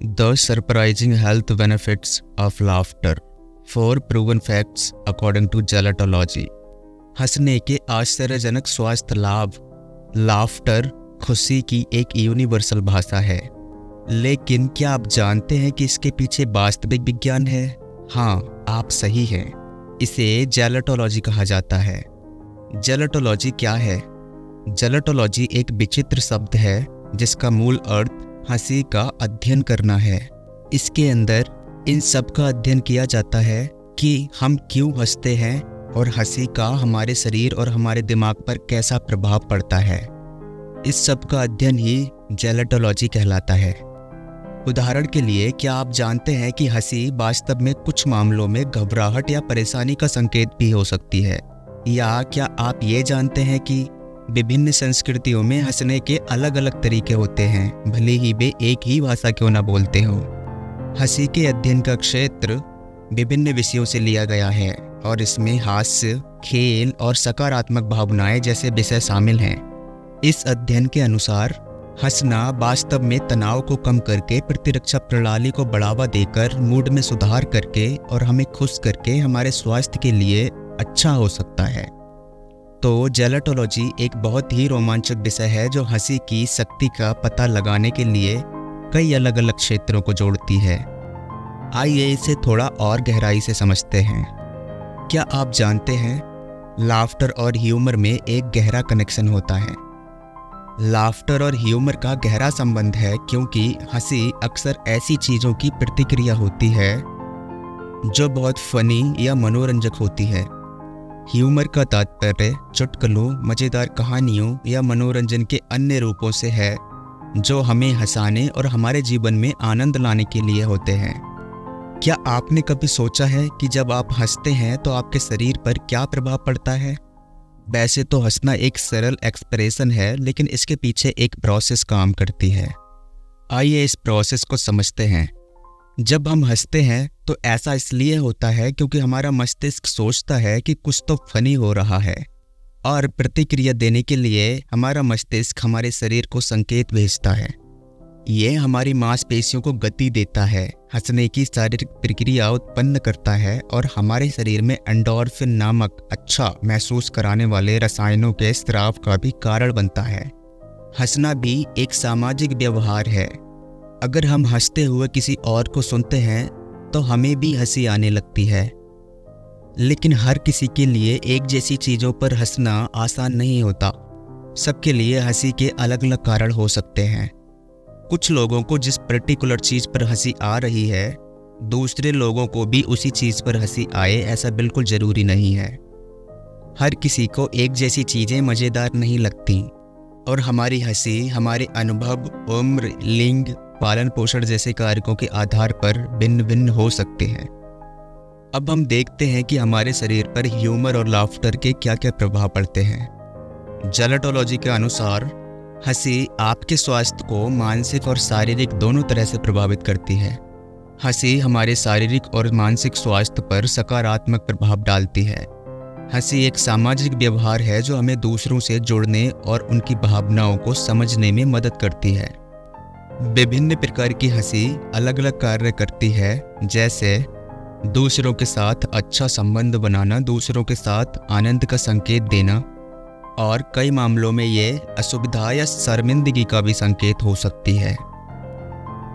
The surprising health benefits of laughter. 4 proven facts according to gelatology. हंसने के आश्चर्यजनक स्वास्थ्य लाभ। लाफ्टर खुशी की एक यूनिवर्सल भाषा है, लेकिन क्या आप जानते हैं कि इसके पीछे वास्तविक विज्ञान है? हाँ, आप सही हैं। इसे जेलेटोलॉजी कहा जाता है। जेलेटोलॉजी क्या है? जेलेटोलॉजी एक विचित्र शब्द है जिसका मूल अर्थ हंसी का अध्ययन करना है। इसके अंदर इन सब का अध्ययन किया जाता है कि हम क्यों हंसते हैं और हंसी का हमारे शरीर और हमारे दिमाग पर कैसा प्रभाव पड़ता है। इस सब का अध्ययन ही जेलेटोलॉजी कहलाता है। उदाहरण के लिए, क्या आप जानते हैं कि हंसी वास्तव में कुछ मामलों में घबराहट या परेशानी का संकेत भी हो सकती है? या क्या आप ये जानते हैं कि विभिन्न संस्कृतियों में हंसने के अलग अलग तरीके होते हैं, भले ही वे एक ही भाषा क्यों न बोलते हों। हंसी के अध्ययन का क्षेत्र विभिन्न विषयों से लिया गया है और इसमें हास्य, खेल और सकारात्मक भावनाएं जैसे विषय शामिल हैं। इस अध्ययन के अनुसार हंसना वास्तव में तनाव को कम करके, प्रतिरक्षा प्रणाली को बढ़ावा देकर, मूड में सुधार करके और हमें खुश करके हमारे स्वास्थ्य के लिए अच्छा हो सकता है। तो जेलेटोलॉजी एक बहुत ही रोमांचक विषय है जो हंसी की शक्ति का पता लगाने के लिए कई अलग अलग क्षेत्रों को जोड़ती है। आइए इसे थोड़ा और गहराई से समझते हैं। क्या आप जानते हैं, लाफ्टर और ह्यूमर में एक गहरा कनेक्शन होता है। लाफ्टर और ह्यूमर का गहरा संबंध है क्योंकि हंसी अक्सर ऐसी चीज़ों की प्रतिक्रिया होती है जो बहुत फनी या मनोरंजक होती है। ह्यूमर का तात्पर्य चुटकुलों, मज़ेदार कहानियों या मनोरंजन के अन्य रूपों से है जो हमें हंसाने और हमारे जीवन में आनंद लाने के लिए होते हैं। क्या आपने कभी सोचा है कि जब आप हंसते हैं तो आपके शरीर पर क्या प्रभाव पड़ता है? वैसे तो हंसना एक सरल एक्सप्रेशन है, लेकिन इसके पीछे एक प्रोसेस काम करती है। आइए इस प्रोसेस को समझते हैं। जब हम हंसते हैं तो ऐसा इसलिए होता है क्योंकि हमारा मस्तिष्क सोचता है कि कुछ तो फनी हो रहा है, और प्रतिक्रिया देने के लिए हमारा मस्तिष्क हमारे शरीर को संकेत भेजता है। ये हमारी मांसपेशियों को गति देता है, हंसने की शारीरिक प्रक्रिया उत्पन्न करता है और हमारे शरीर में एंडोर्फिन नामक अच्छा महसूस कराने वाले रसायनों के स्राव का भी कारण बनता है। हंसना भी एक सामाजिक व्यवहार है। अगर हम हंसते हुए किसी और को सुनते हैं तो हमें भी हंसी आने लगती है। लेकिन हर किसी के लिए एक जैसी चीज़ों पर हंसना आसान नहीं होता। सबके लिए हंसी के अलग अलग कारण हो सकते हैं। कुछ लोगों को जिस पर्टिकुलर चीज़ पर हंसी आ रही है, दूसरे लोगों को भी उसी चीज़ पर हंसी आए, ऐसा बिल्कुल ज़रूरी नहीं है। हर किसी को एक जैसी चीज़ें मज़ेदार नहीं लगती और हमारी हंसी हमारे अनुभव, उम्र, लिंग, पालन पोषण जैसे कारकों के आधार पर भिन्न भिन्न हो सकते हैं। अब हम देखते हैं कि हमारे शरीर पर ह्यूमर और लाफ्टर के क्या क्या प्रभाव पड़ते हैं। जेलेटोलॉजी के अनुसार हंसी आपके स्वास्थ्य को मानसिक और शारीरिक दोनों तरह से प्रभावित करती है। हंसी हमारे शारीरिक और मानसिक स्वास्थ्य पर सकारात्मक प्रभाव डालती है। हंसी एक सामाजिक व्यवहार है जो हमें दूसरों से जुड़ने और उनकी भावनाओं को समझने में मदद करती है। विभिन्न प्रकार की हंसी अलग अलग कार्य करती है, जैसे दूसरों के साथ अच्छा संबंध बनाना, दूसरों के साथ आनंद का संकेत देना, और कई मामलों में ये असुविधा या शर्मिंदगी का भी संकेत हो सकती है।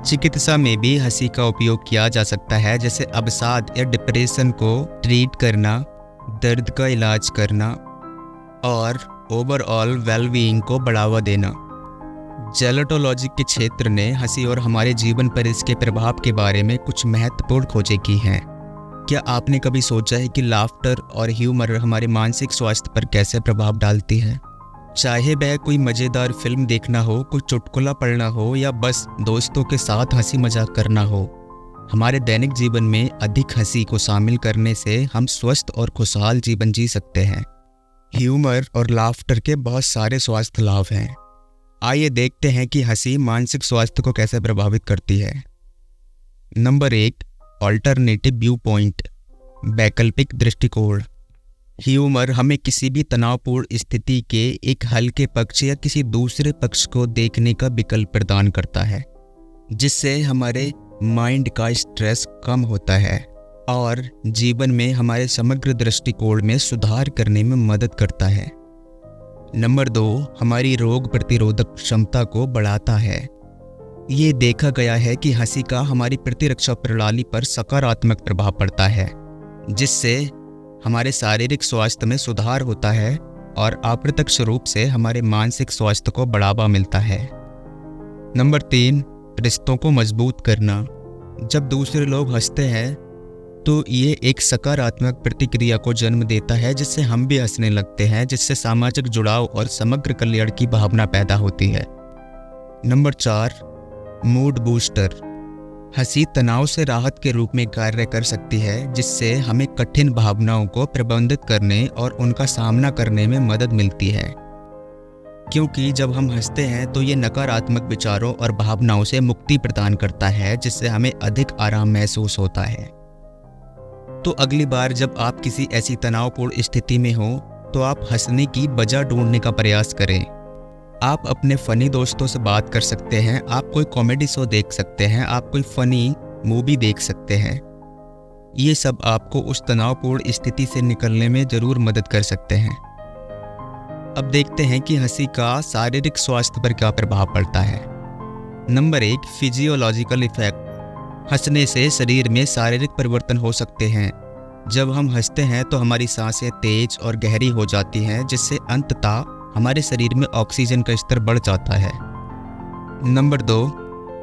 चिकित्सा में भी हंसी का उपयोग किया जा सकता है, जैसे अवसाद या डिप्रेशन को ट्रीट करना, दर्द का इलाज करना और ओवरऑल वेलबीइंग को बढ़ावा देना। जेलेटोलॉजी के क्षेत्र ने हंसी और हमारे जीवन पर इसके प्रभाव के बारे में कुछ महत्वपूर्ण खोजें की हैं। क्या आपने कभी सोचा है कि लाफ्टर और ह्यूमर हमारे मानसिक स्वास्थ्य पर कैसे प्रभाव डालती है? चाहे वह कोई मज़ेदार फिल्म देखना हो, कोई चुटकुला पढ़ना हो या बस दोस्तों के साथ हंसी मजाक करना हो, हमारे दैनिक जीवन में अधिक हंसी को शामिल करने से हम स्वस्थ और खुशहाल जीवन जी सकते हैं। ह्यूमर और लाफ्टर के बहुत सारे स्वास्थ्य लाभ हैं। आइए देखते हैं कि हंसी मानसिक स्वास्थ्य को कैसे प्रभावित करती है। नंबर 1, ऑल्टरनेटिव व्यू पॉइंट, वैकल्पिक दृष्टिकोण। ह्यूमर हमें किसी भी तनावपूर्ण स्थिति के एक हल्के पक्ष या किसी दूसरे पक्ष को देखने का विकल्प प्रदान करता है। जिससे हमारे माइंड का स्ट्रेस कम होता है और जीवन में हमारे समग्र दृष्टिकोण में सुधार करने में मदद करता है। नंबर 2, हमारी रोग प्रतिरोधक क्षमता को बढ़ाता है। ये देखा गया है कि हंसी का हमारी प्रतिरक्षा प्रणाली पर सकारात्मक प्रभाव पड़ता है, जिससे हमारे शारीरिक स्वास्थ्य में सुधार होता है और अप्रत्यक्ष रूप से हमारे मानसिक स्वास्थ्य को बढ़ावा मिलता है। नंबर 3, रिश्तों को मजबूत करना। जब दूसरे लोग हंसते हैं तो ये एक सकारात्मक प्रतिक्रिया को जन्म देता है, जिससे हम भी हंसने लगते हैं, जिससे सामाजिक जुड़ाव और समग्र कल्याण की भावना पैदा होती है। Number 4, mood booster. हंसी तनाव से राहत के रूप में कार्य कर सकती है, जिससे हमें कठिन भावनाओं को प्रबंधित करने और उनका सामना करने में मदद मिलती है। क्योंकि जब हम हंसते हैं तो ये नकारात्मक विचारों और भावनाओं से मुक्ति प्रदान करता है, जिससे हमें अधिक आराम महसूस होता है। तो अगली बार जब आप किसी ऐसी तनावपूर्ण स्थिति में हो तो आप हंसने की वजह ढूंढने का प्रयास करें। आप अपने फ़नी दोस्तों से बात कर सकते हैं, आप कोई कॉमेडी शो देख सकते हैं, आप कोई फ़नी मूवी देख सकते हैं। ये सब आपको उस तनावपूर्ण स्थिति से निकलने में ज़रूर मदद कर सकते हैं। अब देखते हैं कि हंसी का शारीरिक स्वास्थ्य पर क्या प्रभाव पड़ता है। Number 1, physiological effect. हंसने से शरीर में शारीरिक परिवर्तन हो सकते हैं। जब हम हंसते हैं तो हमारी सांसें तेज और गहरी हो जाती हैं, जिससे अंततः हमारे शरीर में ऑक्सीजन का स्तर बढ़ जाता है। Number 2,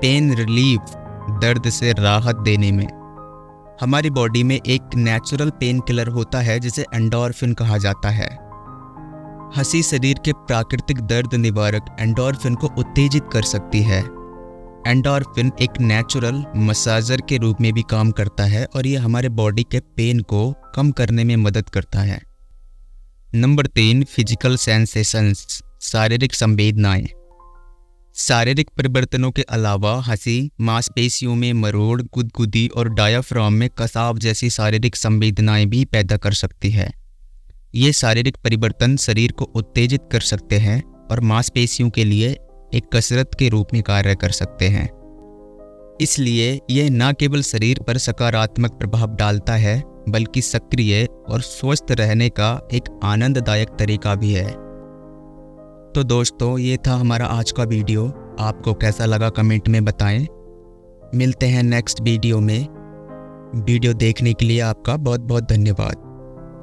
pain relief. दर्द से राहत देने में हमारी बॉडी में एक नेचुरल पेन किलर होता है, जिसे एंडोर्फिन कहा जाता है। हंसी शरीर के प्राकृतिक दर्द निवारक एंडोर्फिन को उत्तेजित कर सकती है। एंडोर्फिन एक नेचुरल मसाजर के रूप में भी काम करता है और ये हमारे बॉडी के पेन को कम करने में मदद करता है। Number 3, physical sensations. शारीरिक संवेदनाएं। शारीरिक परिवर्तनों के अलावा हंसी मांसपेशियों में मरोड़, गुदगुदी और डायाफ्राम में कसाव जैसी शारीरिक संवेदनाएं भी पैदा कर सकती है। ये शारीरिक परिवर्तन शरीर को उत्तेजित कर सकते हैं और मांसपेशियों के लिए एक कसरत के रूप में कार्य कर सकते हैं। इसलिए यह न केवल शरीर पर सकारात्मक प्रभाव डालता है, बल्कि सक्रिय और स्वस्थ रहने का एक आनंददायक तरीका भी है। तो दोस्तों, ये था हमारा आज का वीडियो। आपको कैसा लगा कमेंट में बताएं। मिलते हैं नेक्स्ट वीडियो में। वीडियो देखने के लिए आपका बहुत बहुत धन्यवाद।